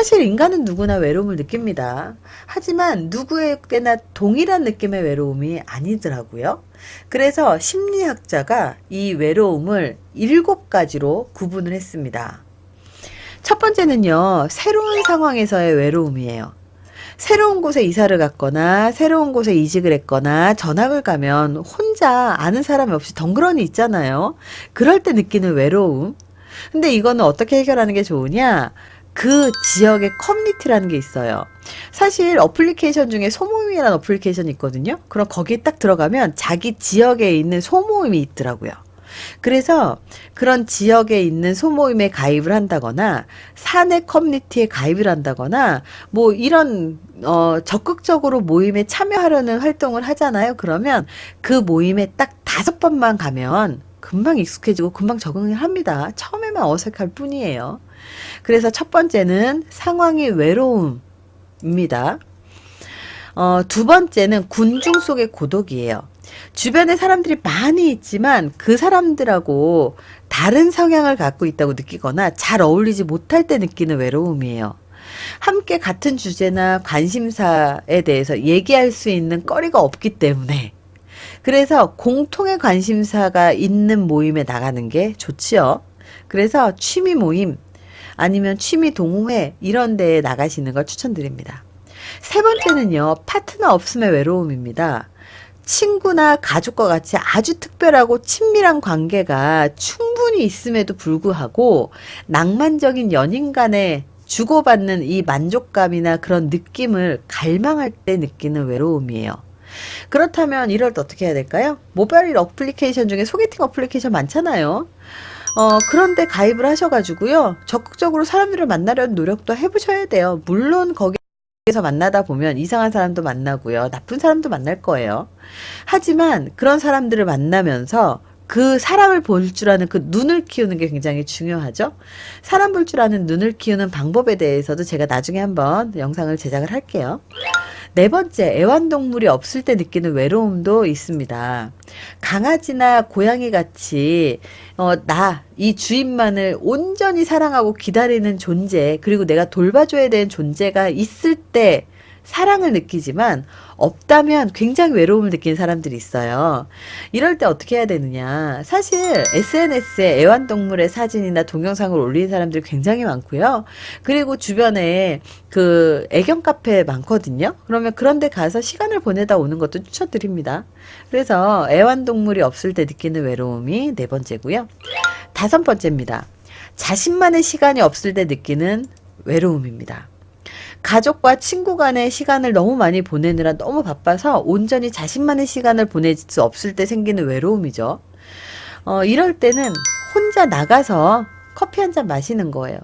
사실 인간은 누구나 외로움을 느낍니다. 하지만 누구에게나 동일한 느낌의 외로움이 아니더라고요. 그래서 심리학자가 이 외로움을 7가지로 구분을 했습니다. 첫 번째는요, 새로운 상황에서의 외로움이에요. 새로운 곳에 이사를 갔거나 새로운 곳에 이직을 했거나 전학을 가면 혼자 아는 사람이 없이 덩그러니 있잖아요. 그럴 때 느끼는 외로움. 근데 이거는 어떻게 해결하는 게 좋으냐? 그 지역의 커뮤니티라는 게 있어요. 사실 어플리케이션 중에 소모임이라는 어플리케이션이 있거든요. 그럼 거기에 딱 들어가면 자기 지역에 있는 소모임이 있더라고요. 그래서 그런 지역에 있는 소모임에 가입을 한다거나 사내 커뮤니티에 가입을 한다거나 뭐 이런 적극적으로 모임에 참여하려는 활동을 하잖아요. 그러면 그 모임에 딱 5번만 가면 금방 익숙해지고 금방 적응을 합니다. 처음에만 어색할 뿐이에요. 그래서 첫 번째는 상황이 외로움입니다. 두 번째는 군중 속의 고독이에요. 주변에 사람들이 많이 있지만 그 사람들하고 다른 성향을 갖고 있다고 느끼거나 잘 어울리지 못할 때 느끼는 외로움이에요. 함께 같은 주제나 관심사에 대해서 얘기할 수 있는 거리가 없기 때문에 그래서 공통의 관심사가 있는 모임에 나가는 게 좋지요. 그래서 취미 모임 아니면 취미 동호회 이런 데에 나가시는 걸 추천드립니다. 세 번째는요, 파트너 없음의 외로움입니다. 친구나 가족과 같이 아주 특별하고 친밀한 관계가 충분히 있음에도 불구하고 낭만적인 연인 간의 주고받는 이 만족감이나 그런 느낌을 갈망할 때 느끼는 외로움이에요. 그렇다면 이럴 때 어떻게 해야 될까요? 모바일 어플리케이션 중에 소개팅 어플리케이션 많잖아요. 그런데 가입을 하셔가지고요. 적극적으로 사람들을 만나려는 노력도 해보셔야 돼요. 물론 거기서 만나다 보면 이상한 사람도 만나고요. 나쁜 사람도 만날 거예요. 하지만 그런 사람들을 만나면서 그 사람을 볼 줄 아는 그 눈을 키우는 게 굉장히 중요하죠. 사람 볼 줄 아는 눈을 키우는 방법에 대해서도 제가 나중에 한번 영상을 제작을 할게요. 네 번째, 애완동물이 없을 때 느끼는 외로움도 있습니다. 강아지나 고양이 같이 이 주인만을 온전히 사랑하고 기다리는 존재, 그리고 내가 돌봐줘야 되는 존재가 있을 때 사랑을 느끼지만 없다면 굉장히 외로움을 느끼는 사람들이 있어요. 이럴 때 어떻게 해야 되느냐. 사실 SNS에 애완동물의 사진이나 동영상을 올리는 사람들이 굉장히 많고요. 그리고 주변에 그 애견 카페 많거든요. 그러면 그런 데 가서 시간을 보내다 오는 것도 추천드립니다. 그래서 애완동물이 없을 때 느끼는 외로움이 네 번째고요. 다섯 번째입니다. 자신만의 시간이 없을 때 느끼는 외로움입니다. 가족과 친구 간의 시간을 너무 많이 보내느라 너무 바빠서 온전히 자신만의 시간을 보낼 수 없을 때 생기는 외로움이죠. 이럴 때는 혼자 나가서 커피 한 잔 마시는 거예요.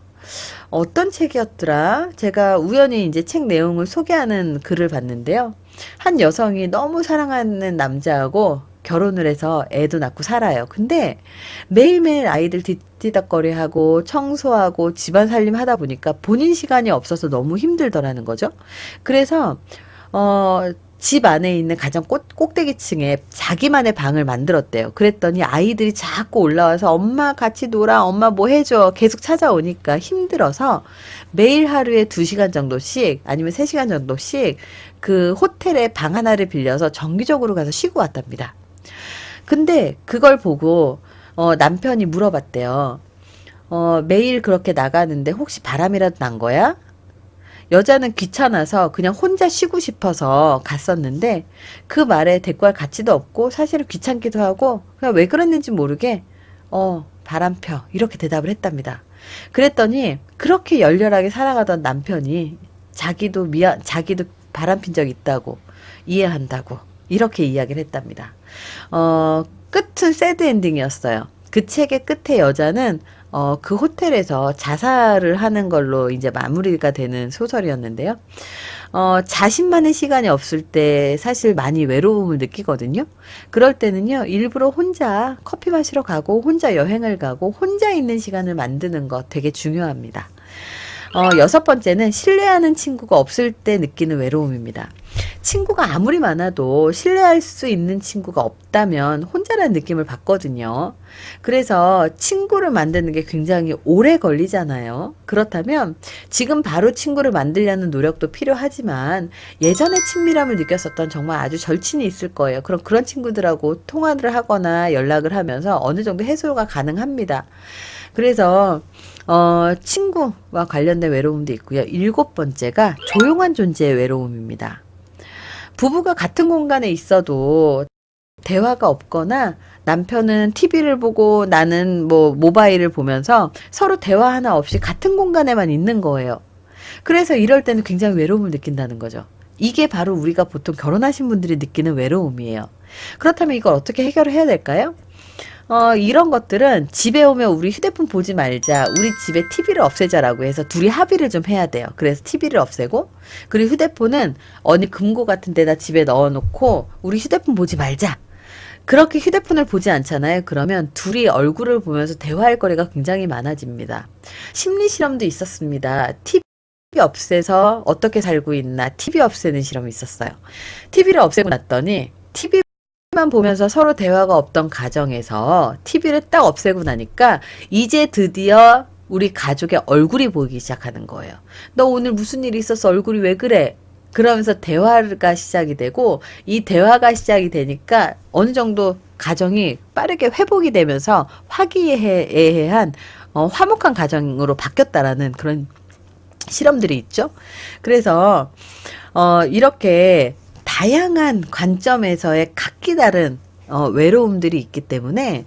어떤 책이었더라? 제가 우연히 이제 책 내용을 소개하는 글을 봤는데요. 한 여성이 너무 사랑하는 남자하고 결혼을 해서 애도 낳고 살아요. 근데 매일매일 아이들 뒤치다꺼리하고 청소하고 집안 살림 하다 보니까 본인 시간이 없어서 너무 힘들더라는 거죠. 그래서 집 안에 있는 가장 꼭대기층에 자기만의 방을 만들었대요. 그랬더니 아이들이 자꾸 올라와서 엄마 같이 놀아, 엄마 뭐 해줘 계속 찾아오니까 힘들어서 매일 하루에 2시간 정도씩 아니면 3시간 정도씩 그 호텔에 방 하나를 빌려서 정기적으로 가서 쉬고 왔답니다. 근데 그걸 보고 남편이 물어봤대요. 매일 그렇게 나가는데 혹시 바람이라도 난 거야? 여자는 귀찮아서 그냥 혼자 쉬고 싶어서 갔었는데 그 말에 대꾸할 가치도 없고 사실은 귀찮기도 하고 그냥 왜 그랬는지 모르게 바람 펴 이렇게 대답을 했답니다. 그랬더니 그렇게 열렬하게 사랑하던 남편이 자기도 바람 핀 적 있다고 이해한다고 이렇게 이야기를 했답니다. 끝은 새드 엔딩이었어요. 그 책의 끝에 여자는 그 호텔에서 자살을 하는 걸로 이제 마무리가 되는 소설이었는데요. 자신만의 시간이 없을 때 사실 많이 외로움을 느끼거든요. 그럴 때는요, 일부러 혼자 커피 마시러 가고, 혼자 여행을 가고, 혼자 있는 시간을 만드는 거 되게 중요합니다. 여섯 번째는 신뢰하는 친구가 없을 때 느끼는 외로움입니다. 친구가 아무리 많아도 신뢰할 수 있는 친구가 없다면 혼자라는 느낌을 받거든요. 그래서 친구를 만드는 게 굉장히 오래 걸리잖아요. 그렇다면 지금 바로 친구를 만들려는 노력도 필요하지만 예전에 친밀함을 느꼈었던 정말 아주 절친이 있을 거예요. 그럼 그런 친구들하고 통화를 하거나 연락을 하면서 어느 정도 해소가 가능합니다. 그래서 친구와 관련된 외로움도 있고요. 일곱 번째가 조용한 존재의 외로움입니다. 부부가 같은 공간에 있어도 대화가 없거나 남편은 TV를 보고 나는 뭐 모바일을 보면서 서로 대화 하나 없이 같은 공간에만 있는 거예요. 그래서 이럴 때는 굉장히 외로움을 느낀다는 거죠. 이게 바로 우리가 보통 결혼하신 분들이 느끼는 외로움이에요. 그렇다면 이걸 어떻게 해결을 해야 될까요? 이런 것들은 집에 오면 우리 휴대폰 보지 말자, 우리 집에 TV를 없애자라고 해서 둘이 합의를 좀 해야 돼요. 그래서 TV를 없애고, 그리고 휴대폰은 어느 금고 같은 데다 집에 넣어놓고, 우리 휴대폰 보지 말자. 그렇게 휴대폰을 보지 않잖아요. 그러면 둘이 얼굴을 보면서 대화할 거리가 굉장히 많아집니다. 심리 실험도 있었습니다. TV 없애서 어떻게 살고 있나, TV 없애는 실험이 있었어요. TV를 없애고 났더니, TV만 보면서 서로 대화가 없던 가정에서 TV를 딱 없애고 나니까 이제 드디어 우리 가족의 얼굴이 보이기 시작하는 거예요. 너 오늘 무슨 일이 있었어? 얼굴이 왜 그래? 그러면서 대화가 시작이 되고 이 대화가 시작이 되니까 어느 정도 가정이 빠르게 회복이 되면서 화기애애한 화목한 가정으로 바뀌었다라는 그런 실험들이 있죠. 그래서 이렇게 다양한 관점에서의 각기 다른 외로움들이 있기 때문에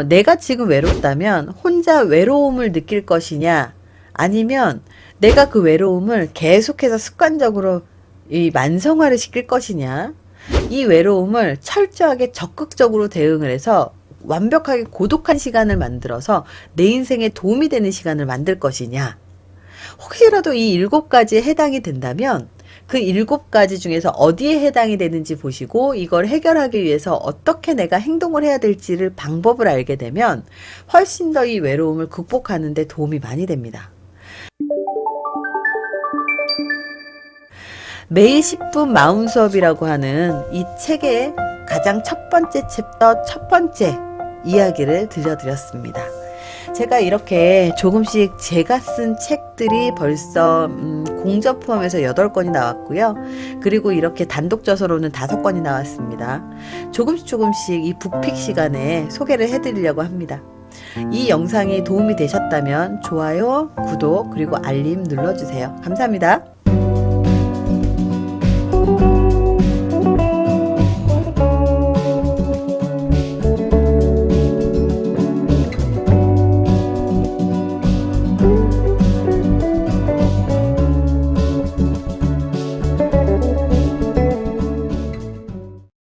내가 지금 외롭다면 혼자 외로움을 느낄 것이냐 아니면 내가 그 외로움을 계속해서 습관적으로 이 만성화를 시킬 것이냐, 이 외로움을 철저하게 적극적으로 대응을 해서 완벽하게 고독한 시간을 만들어서 내 인생에 도움이 되는 시간을 만들 것이냐. 혹시라도 이 7가지에 해당이 된다면 그 7가지 중에서 어디에 해당이 되는지 보시고 이걸 해결하기 위해서 어떻게 내가 행동을 해야 될지를 방법을 알게 되면 훨씬 더 이 외로움을 극복하는 데 도움이 많이 됩니다. 매일 10분 마음 수업이라고 하는 이 책의 가장 첫 번째 챕터 첫 번째 이야기를 들려드렸습니다. 제가 이렇게 조금씩 제가 쓴 책들이 벌써 공저 포함해서 8권이 나왔고요. 그리고 이렇게 단독 저서로는 5권이 나왔습니다. 조금씩 이 북픽 시간에 소개를 해드리려고 합니다. 이 영상이 도움이 되셨다면 좋아요, 구독, 그리고 알림 눌러주세요. 감사합니다.